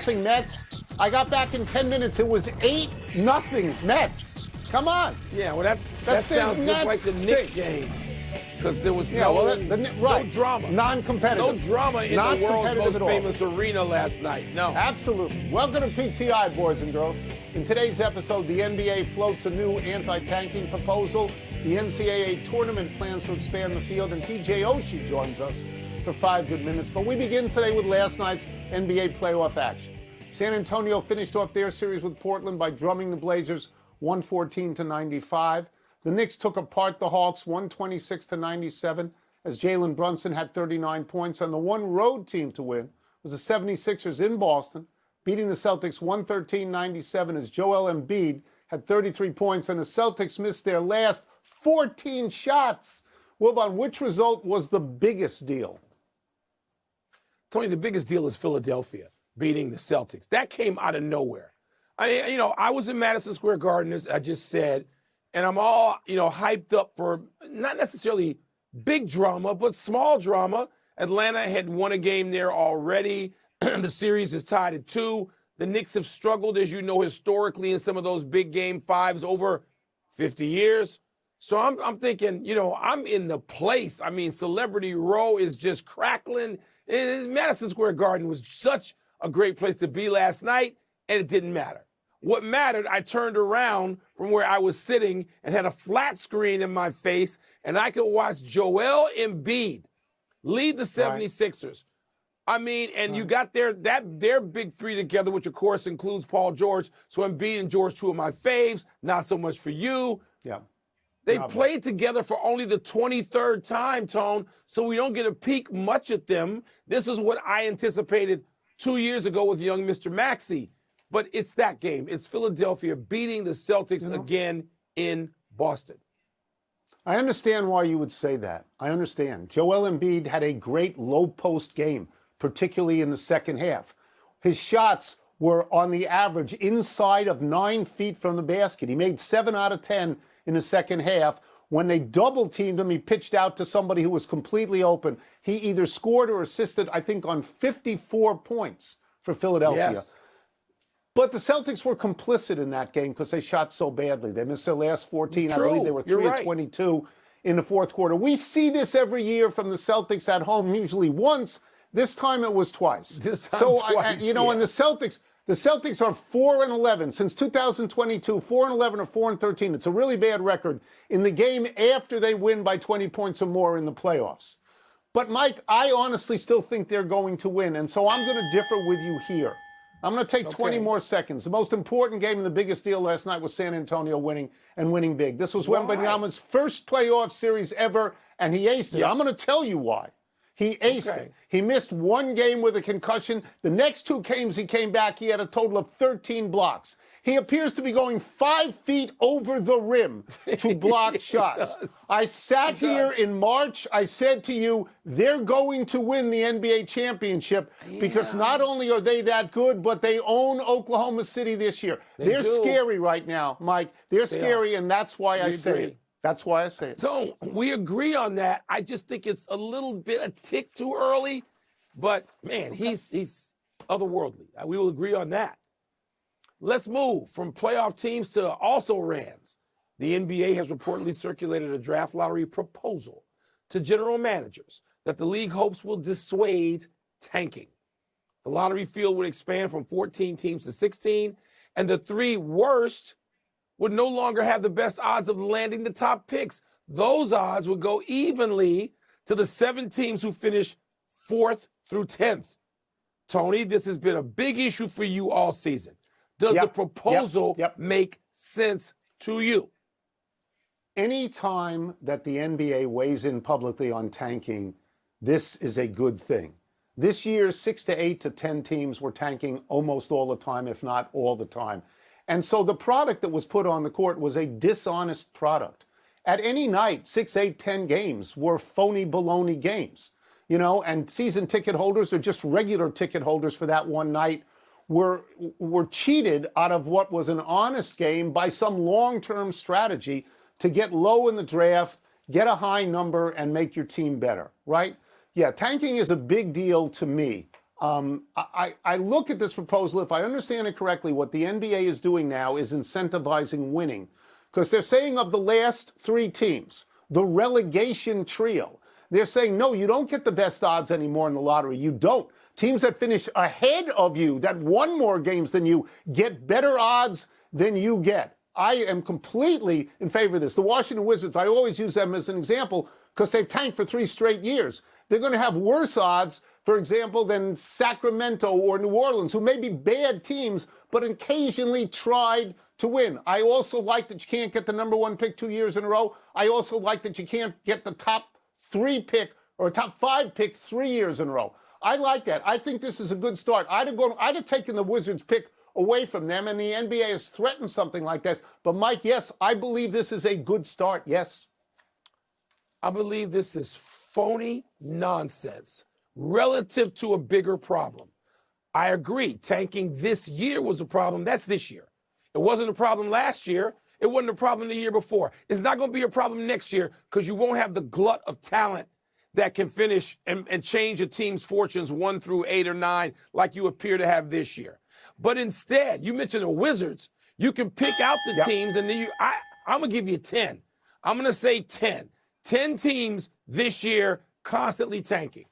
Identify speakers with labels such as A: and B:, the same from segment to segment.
A: 7-0 Mets. I got back in 10 minutes. It was 8-0 Mets. Come on.
B: Yeah, well, that sounds just like the Knicks game. Because there was no drama.
A: Non-competitive.
B: No drama in the world's most famous arena last night. No.
A: Absolutely. Welcome to PTI, boys and girls. In today's episode, the NBA floats a new anti-tanking proposal. The NCAA tournament plans to expand the field, and TJ Oshie joins us for 5 good minutes. But we begin today with last night's NBA playoff action. San Antonio finished off their series with Portland by drumming the Blazers 114-95. The Knicks took apart the Hawks 126-97 as Jalen Brunson had 39 points. And the one road team to win was the 76ers in Boston, beating the Celtics 113-97 as Joel Embiid had 33 points. And the Celtics missed their last 14 shots. Wilbon, which result was the biggest deal?
B: Tony, the biggest deal is Philadelphia beating the Celtics. That came out of nowhere. I was in Madison Square Garden, as I just said, and I'm all, hyped up for not necessarily big drama, but small drama. Atlanta had won a game there already. The series is tied at 2. The Knicks have struggled, as you know, historically in some of those big game 5s over 50 years. So I'm thinking, I'm in the place. I mean, Celebrity Row is just crackling. And Madison Square Garden was such a great place to be last night, and it didn't matter. What mattered, I turned around from where I was sitting and had a flat screen in my face, and I could watch Joel Embiid lead the 76ers. Right. You got their big three together, which of course includes Paul George. So Embiid and George, two of my faves. Not so much for you.
A: Yeah.
B: They played together for only the 23rd time, Tone, so we don't get to peek much at them. This is what I anticipated 2 years ago with young Mr. Maxey. But it's that game. It's Philadelphia beating the Celtics again in Boston.
A: I understand why you would say that. I understand. Joel Embiid had a great low-post game, particularly in the second half. His shots were on the average inside of 9 feet from the basket. He made 7 out of 10 in the second half. When they double-teamed him, he pitched out to somebody who was completely open. He either scored or assisted, I think, on 54 points for Philadelphia.
B: Yes.
A: But the Celtics were complicit in that game because they shot so badly. They missed their last 14.
B: True.
A: I believe they were 3 of 22 in the fourth quarter. We see this every year from the Celtics at home, usually once. This time it was twice.
B: This time twice,
A: and the Celtics are 4-11 since 2022, 4-11 or 4-13. It's a really bad record in the game after they win by 20 points or more in the playoffs. But, Mike, I honestly still think they're going to win, and so I'm going to differ with you here. I'm going to take 20 more seconds. The most important game and the biggest deal last night was San Antonio winning big. This was Wembanyama's first playoff series ever, and he aced it. I'm going to tell you why. He aced it. He missed one game with a concussion. The next 2 games he came back, he had a total of 13 blocks. He appears to be going 5 feet over the rim to block shots. I sat here in March. I said to you, they're going to win the NBA championship because not only are they that good, but they own Oklahoma City this year. They're scary right now, Mike. They're scary, and that's why I say it. That's why I say it.
B: So we agree on that. I just think it's a little bit a tick too early. But, man, he's otherworldly. We will agree on that. Let's move from playoff teams to also-rans. The NBA has reportedly circulated a draft lottery proposal to general managers that the league hopes will dissuade tanking. The lottery field would expand from 14 teams to 16, and the 3 worst would no longer have the best odds of landing the top picks. Those odds would go evenly to the 7 teams who finish 4th through 10th. Tony, this has been a big issue for you all season. Does the proposal make sense to you?
A: Any time that the NBA weighs in publicly on tanking, this is a good thing. This year, 6 to 8 to 10 teams were tanking almost all the time, if not all the time. And so the product that was put on the court was a dishonest product. At any night, 6, 8, 10 games were phony baloney games. And season ticket holders or just regular ticket holders for that one night were cheated out of what was an honest game by some long-term strategy to get low in the draft, get a high number, and make your team better, right? Yeah, tanking is a big deal to me. I look at this proposal, if I understand it correctly, what the NBA is doing now is incentivizing winning. Because they're saying of the last three teams, the relegation trio, they're saying, no, you don't get the best odds anymore in the lottery. You don't. Teams that finish ahead of you, that won more games than you, get better odds than you get. I am completely in favor of this. The Washington Wizards, I always use them as an example because they've tanked for 3 straight years. They're going to have worse odds, for example, than Sacramento or New Orleans, who may be bad teams, but occasionally tried to win. I also like that you can't get the number 1 pick 2 years in a row. I also like that you can't get the top 3 pick or top 5 pick 3 years in a row. I like that. I think this is a good start. I'd have taken the Wizards pick away from them, and the NBA has threatened something like this. But, Mike, yes, I believe this is a good start, yes.
B: I believe this is phony nonsense relative to a bigger problem. I agree. Tanking this year was a problem. That's this year. It wasn't a problem last year. It wasn't a problem the year before. It's not going to be a problem next year because you won't have the glut of talent that can finish and change a team's fortunes 1 through 8 or 9 like you appear to have this year. But instead, you mentioned the Wizards. You can pick out the teams, and then I'm going to give you 10. I'm going to say 10. 10 teams this year constantly tanking.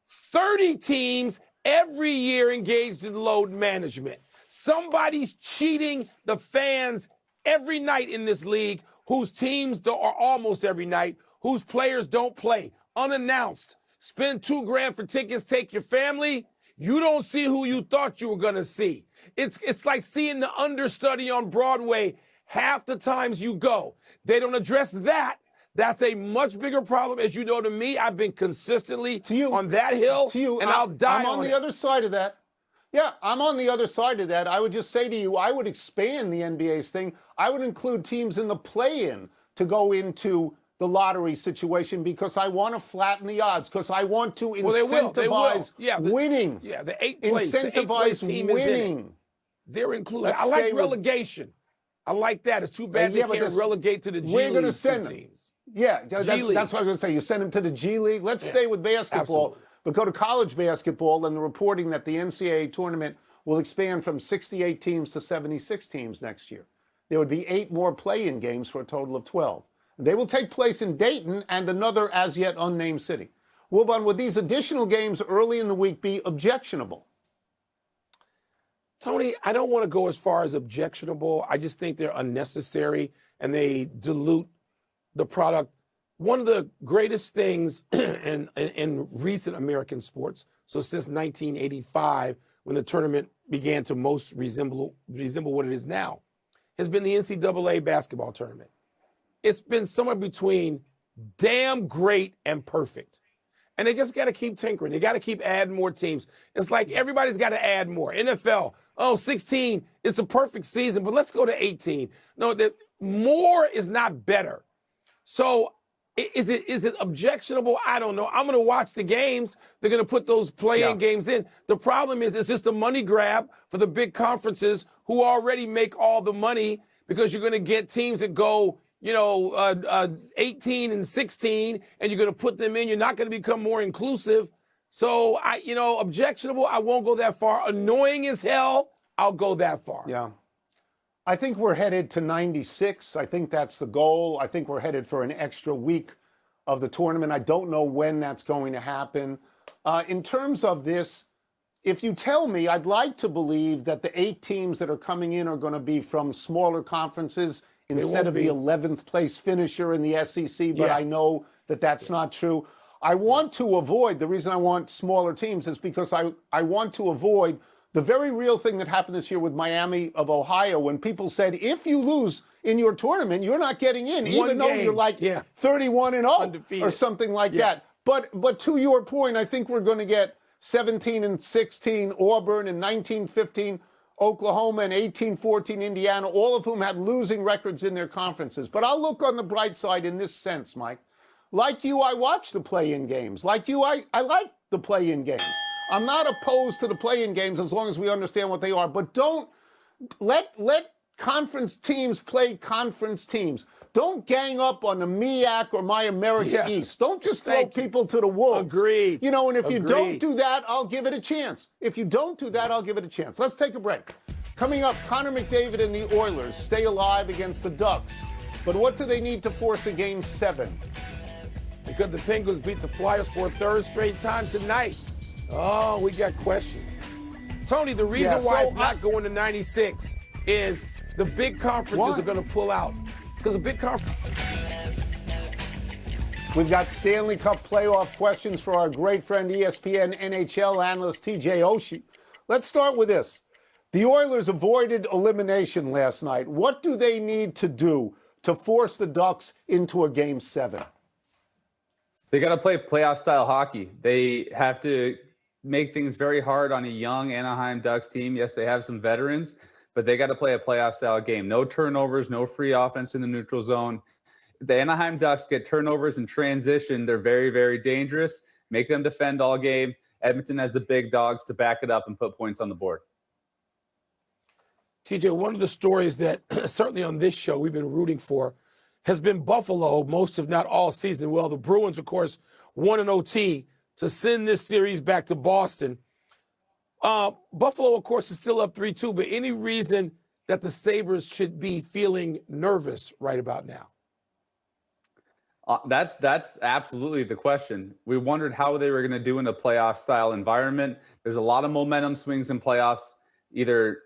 B: 30 teams every year engaged in load management. Somebody's cheating the fans every night in this league whose teams are almost every night, whose players don't play, unannounced. Spend $2,000 for tickets, take your family. You don't see who you thought you were going to see. It's like seeing the understudy on Broadway half the times you go. They don't address that. That's a much bigger problem. As you know, to me, I've been consistently on that hill, and I'll die
A: I'm on the other side of that. Yeah, I'm on the other side of that. I would just say to you, I would expand the NBA's thing. I would include teams in the play-in to go into the lottery situation because I want to flatten the odds, because I want to incentivize winning.
B: Yeah, the 8th place.
A: Incentivize winning.
B: They're included. I like relegation. I like that. It's too bad they can't relegate to the G League.
A: We're going to send them. Yeah, that's what I was going to say. You send them to the G League. Let's stay with basketball, but go to college basketball, and the reporting that the NCAA tournament will expand from 68 teams to 76 teams next year. There would be 8 more play-in games for a total of 12. They will take place in Dayton and another as yet unnamed city. Wilbon, would these additional games early in the week be objectionable?
B: Tony, I don't want to go as far as objectionable. I just think they're unnecessary and they dilute the product. One of the greatest things in recent American sports, so since 1985, when the tournament began to most resemble what it is now, has been the NCAA basketball tournament. It's been somewhere between damn great and perfect. And they just got to keep tinkering. They got to keep adding more teams. It's like everybody's got to add more. NFL, 16, it's a perfect season, but let's go to 18. No, more is not better. So is it objectionable? I don't know. I'm going to watch the games. They're going to put those play-in games in. The problem is it's just a money grab for the big conferences who already make all the money, because you're going to get teams that go 18 and 16, and you're going to put them in. You're not going to become more inclusive. So, objectionable, I won't go that far. Annoying as hell, I'll go that far.
A: Yeah. I think we're headed to 96. I think that's the goal. I think we're headed for an extra week of the tournament. I don't know when that's going to happen. In terms of this, if you tell me, I'd like to believe that the 8 teams that are coming in are going to be from smaller conferences instead of the 11th place finisher in the SEC, but I know that that's not true. I want to avoid, the reason I want smaller teams is because I want to avoid the very real thing that happened this year with Miami of Ohio, when people said, if you lose in your tournament, you're not getting in, even though you're like 31-0 or something like that. But to your point, I think we're going to get 17 and 16 Auburn and 19-15 Oklahoma and 18-14 Indiana, all of whom had losing records in their conferences. But I'll look on the bright side in this sense, Mike. Like you, I watch the play-in games. Like you, I like the play-in games. I'm not opposed to the play-in games as long as we understand what they are. But don't let conference teams play conference teams. Don't gang up on the MEAC or My America East. Don't just throw people to the wolves.
B: Agreed.
A: You know, and if you don't do that, I'll give it a chance. If you don't do that, I'll give it a chance. Let's take a break. Coming up, Connor McDavid and the Oilers stay alive against the Ducks. But what do they need to force a Game 7?
B: Because the Penguins beat the Flyers for a third straight time tonight. Oh, we got questions. Tony, the reason why it's not going to 96 is the big conferences are going to pull out. Because a big conference.
A: We've got Stanley Cup playoff questions for our great friend ESPN NHL analyst TJ Oshie. Let's start with this. The Oilers avoided elimination last night. What do they need to do to force the Ducks into a Game 7?
C: They got to play playoff-style hockey. They have to make things very hard on a young Anaheim Ducks team. Yes, they have some veterans, but they got to play a playoff-style game. No turnovers, no free offense in the neutral zone. The Anaheim Ducks get turnovers in transition. They're very, very dangerous. Make them defend all game. Edmonton has the big dogs to back it up and put points on the board.
B: TJ, one of the stories that certainly on this show we've been rooting for has been Buffalo most, if not all, season. Well, the Bruins, of course, won an OT to send this series back to Boston. Buffalo, of course, is still up 3-2, but any reason that the Sabres should be feeling nervous right about now?
C: That's absolutely the question. We wondered how they were going to do in a playoff-style environment. There's a lot of momentum swings in playoffs, either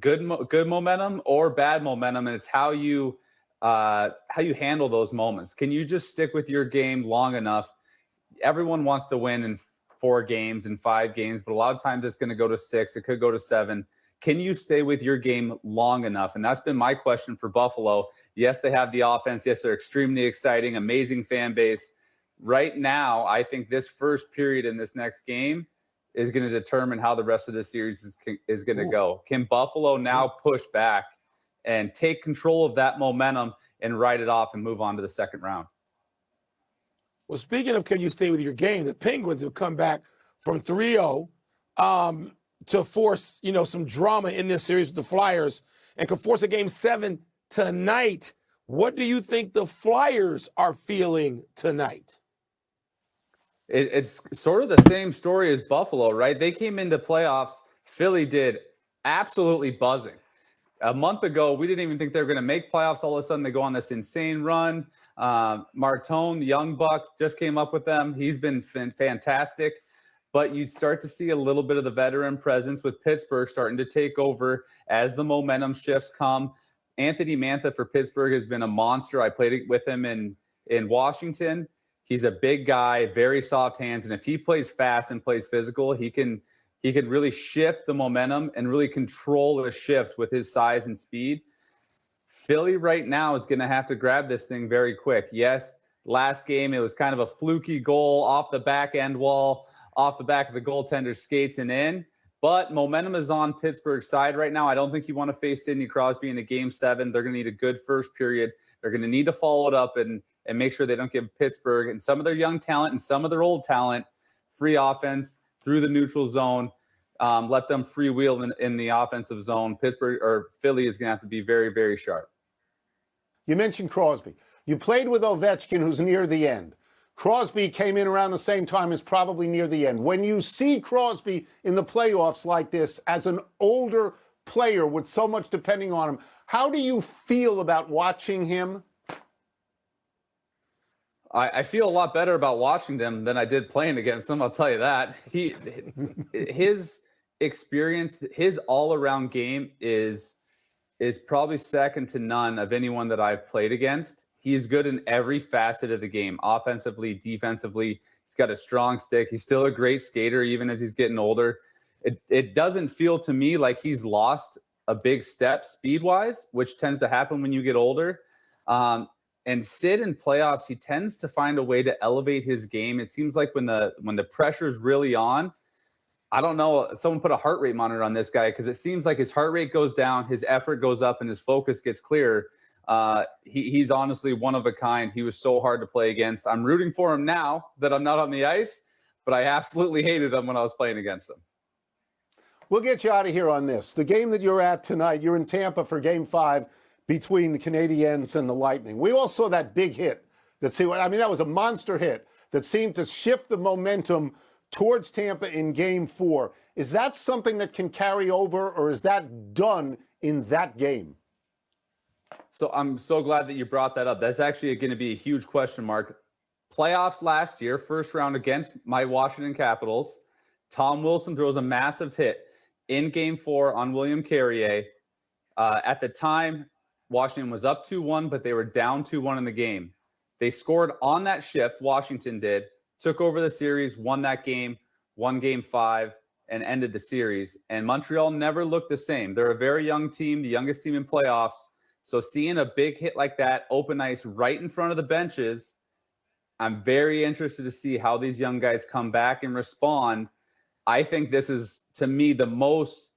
C: good momentum or bad momentum, and it's how you handle those moments. Can you just stick with your game long enough? Everyone wants to win in 4 games and 5 games, but a lot of times it's going to go to 6. It could go to 7. Can you stay with your game long enough? And that's been my question for Buffalo. Yes, they have the offense. Yes, they're extremely exciting, amazing fan base. Right now, I think this first period in this next game is going to determine how the rest of the series is going to go. Can Buffalo now push back and take control of that momentum and ride it off and move on to the second round?
B: Well, speaking of can you stay with your game, the Penguins have come back from 3-0 to force, some drama in this series with the Flyers and can force a Game 7 tonight. What do you think the Flyers are feeling tonight?
C: It's sort of the same story as Buffalo, right? They came into playoffs. Philly did absolutely buzzing. A month ago, we didn't even think they were going to make playoffs. All of a sudden, they go on this insane run. Martone, the young buck, just came up with them. He's been fantastic. But you'd start to see a little bit of the veteran presence with Pittsburgh starting to take over as the momentum shifts come. Anthony Mantha for Pittsburgh has been a monster. I played with him in Washington. He's a big guy, very soft hands. And if he plays fast and plays physical, he can really shift the momentum and really control a shift with his size and speed. Philly right now is going to have to grab this thing very quick. Yes, last game it was kind of a fluky goal off the back end wall, off the back of the goaltender's skates and in. But momentum is on Pittsburgh's side right now. I don't think you want to face Sidney Crosby in a Game 7. They're going to need a good first period. They're going to need to follow it up and make sure they don't give Pittsburgh and some of their young talent and some of their old talent free offense through the neutral zone. Let them freewheel in the offensive zone. Pittsburgh or Philly is going to have to be very, very sharp.
A: You mentioned Crosby. You played with Ovechkin, who's near the end. Crosby came in around the same time as probably near the end. When you see Crosby in the playoffs like this as an older player with so much depending on him, how do you feel about watching him?
C: I feel a lot better about watching them than I did playing against them. I'll tell you that. His experience, his all-around game is probably second to none of anyone that I've played against. He's good in every facet of the game, offensively, defensively. He's got a strong stick. He's still a great skater, even as he's getting older. It doesn't feel to me like he's lost a big step speed-wise, which tends to happen when you get older. And Sid in playoffs, he tends to find a way to elevate his game. It seems like when the pressure's really on, I don't know, someone put a heart rate monitor on this guy because it seems like his heart rate goes down, his effort goes up, and his focus gets clearer. He's honestly one of a kind. He was so hard to play against. I'm rooting for him now that I'm not on the ice, but I absolutely hated him when I was playing against him.
A: We'll get you out of here on this. The game that you're at tonight, you're in Tampa for Game 5 between the Canadiens and the Lightning. We all saw that big hit. That was a monster hit that seemed to shift the momentum towards Tampa in Game 4. Is that something that can carry over, or is that done in that game?
C: So I'm so glad that you brought that up. That's actually going to be a huge question mark. Playoffs last year, first round against my Washington Capitals. Tom Wilson throws a massive hit in Game 4 on William Carrier. At the time, Washington was up 2-1, but they were down 2-1 in the game. They scored on that shift, Washington did, took over the series, won that game, won Game 5, and ended the series. And Montreal never looked the same. They're a very young team, the youngest team in playoffs. So seeing a big hit like that, open ice right in front of the benches, I'm very interested to see how these young guys come back and respond. I think this is, to me, the most,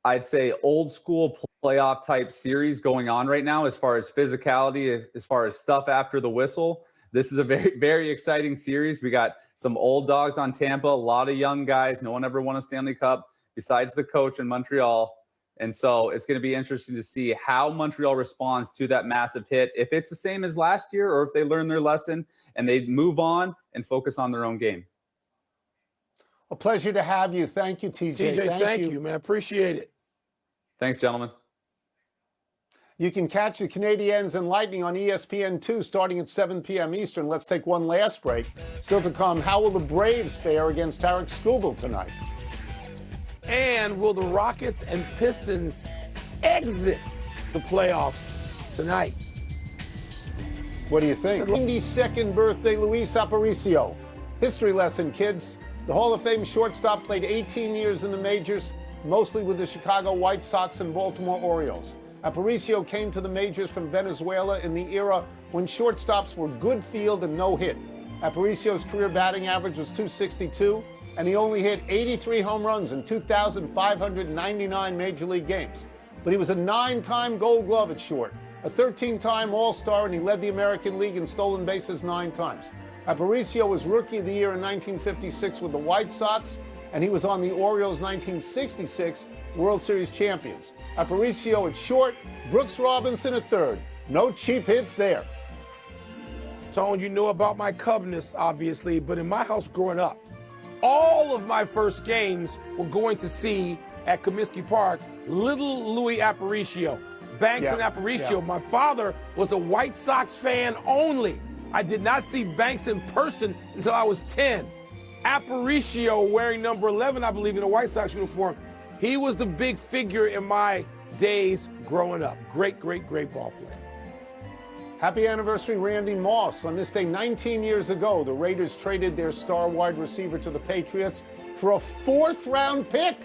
C: I'd say, old school playoff type series going on right now as far as physicality, as far as stuff after the whistle. This is a very, very exciting series. We got some old dogs on Tampa, a lot of young guys. No one ever won a Stanley Cup besides the coach in Montreal. And so it's going to be interesting to see how Montreal responds to that massive hit. If it's the same as last year, or if they learn their lesson and they move on and focus on their own game.
A: A pleasure to have you. Thank you, TJ.
B: TJ, thank you, man. Appreciate it.
C: Thanks, gentlemen.
A: You can catch the Canadiens and Lightning on ESPN2 starting at 7 p.m. Eastern. Let's take one last break. Still to come, how will the Braves fare against Tarek Skubal tonight?
B: And will the Rockets and Pistons exit the playoffs tonight?
A: What do you think? 92nd birthday, Luis Aparicio. History lesson, kids. The Hall of Fame shortstop played 18 years in the majors, mostly with the Chicago White Sox and Baltimore Orioles. Aparicio came to the majors from Venezuela in the era when shortstops were good field and no hit. Aparicio's career batting average was .262, and he only hit 83 home runs in 2,599 Major League games. But he was a 9-time Gold Glove at short, a 13-time All-Star, and he led the American League in stolen bases 9 times. Aparicio was Rookie of the Year in 1956 with the White Sox, and he was on the Orioles' 1966 World Series champions. Aparicio at short, Brooks Robinson at third. No cheap hits there.
B: Tone, you know about my Cubness, obviously, but in my house growing up, all of my first games were going to see at Comiskey Park little Louis Aparicio. Banks and Aparicio. My father was a White Sox fan only. I did not see Banks in person until I was 10. Aparicio, wearing number 11, I believe, in a White Sox uniform, he was the big figure in my days growing up. Great, great, great ball player.
A: Happy anniversary, Randy Moss. On this day 19 years ago, the Raiders traded their star wide receiver to the Patriots for a 4th-round pick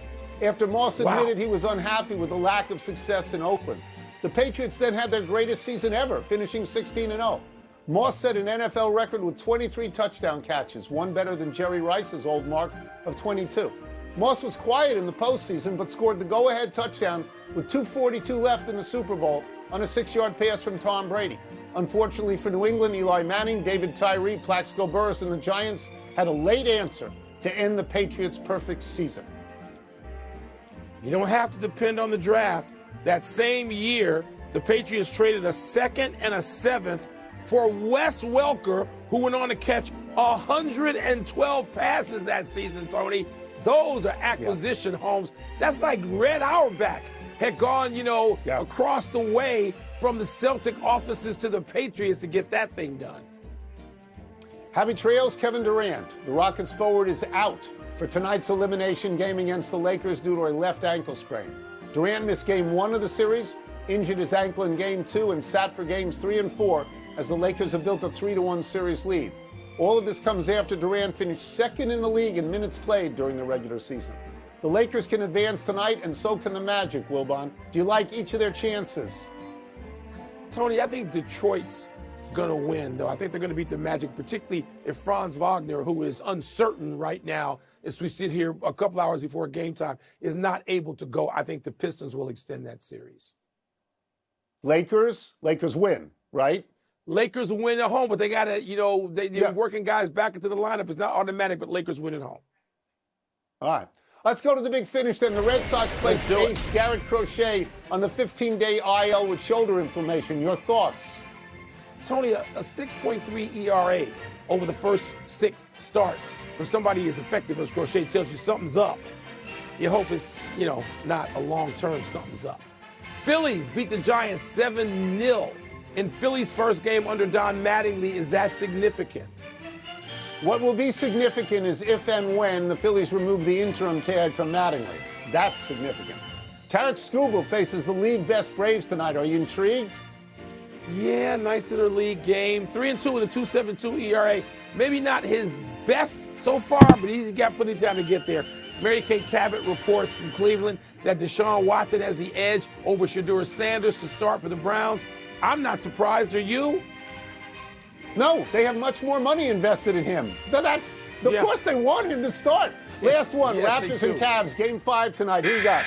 A: after Moss admitted he was unhappy with the lack of success in Oakland. The Patriots then had their greatest season ever, finishing 16-0. Moss set an NFL record with 23 touchdown catches, one better than Jerry Rice's old mark of 22. Moss was quiet in the postseason, but scored the go-ahead touchdown with 2:42 left in the Super Bowl on a 6-yard pass from Tom Brady. Unfortunately for New England, Eli Manning, David Tyree, Plaxico Burress, and the Giants had a late answer to end the Patriots' perfect season.
B: You don't have to depend on the draft. That same year, the Patriots traded a 2nd and a 7th for Wes Welker, who went on to catch 112 passes that season, Tony. Those are acquisition homes. That's like Red Auerbach had gone, across the way from the Celtic offices to the Patriots to get that thing done.
A: Happy trails, Kevin Durant. The Rockets forward is out for tonight's elimination game against the Lakers due to a left ankle sprain. Durant missed game 1 of the series, injured his ankle in game 2, and sat for games 3 and 4 as the Lakers have built a 3-1 series lead. All of this comes after Durant finished 2nd in the league in minutes played during the regular season. The Lakers can advance tonight, and so can the Magic, Wilbon. Do you like each of their chances?
B: Tony, I think Detroit's going to win, though. I think they're going to beat the Magic, particularly if Franz Wagner, who is uncertain right now, as we sit here a couple hours before game time, is not able to go. I think the Pistons will extend that series.
A: Lakers win, right?
B: Lakers win at home, but they got to, they're working guys back into the lineup. It's not automatic, but Lakers win at home.
A: All right. Let's go to the big finish then. The Red Sox placed
B: do it.
A: ace Garrett Crochet on the 15-day IL with shoulder inflammation. Your thoughts?
B: Tony, a 6.3 ERA over the first 6 starts for somebody as effective as Crochet tells you something's up. You hope it's, not a long-term something's up. Phillies beat the Giants 7-0 in Philly's first game under Don Mattingly. Is that significant?
A: What will be significant is if and when the Phillies remove the interim tag from Mattingly. That's significant. Tarek Skubal faces the league best Braves tonight. Are you intrigued?
B: Yeah, nice little league game. 3-2 with a 2.72 ERA. Maybe not his best so far, but he's got plenty of time to get there. Mary Kay Cabot reports from Cleveland that Deshaun Watson has the edge over Shedeur Sanders to start for the Browns. I'm not surprised. Are you?
A: No, they have much more money invested in him. Of course they want him to start. Last one,
B: Yes, they
A: Raptors
B: do.
A: and Cavs, game 5 tonight. Who you got?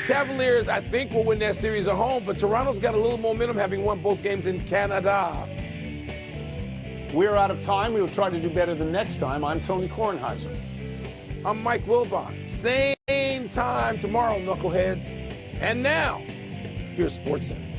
B: Cavaliers, I think, will win that series at home, but Toronto's got a little momentum having won both games in Canada.
A: We're out of time. We will try to do better the next time. I'm Tony Kornheiser.
B: I'm Mike Wilbon. Same time tomorrow, knuckleheads. And now, here's SportsCenter.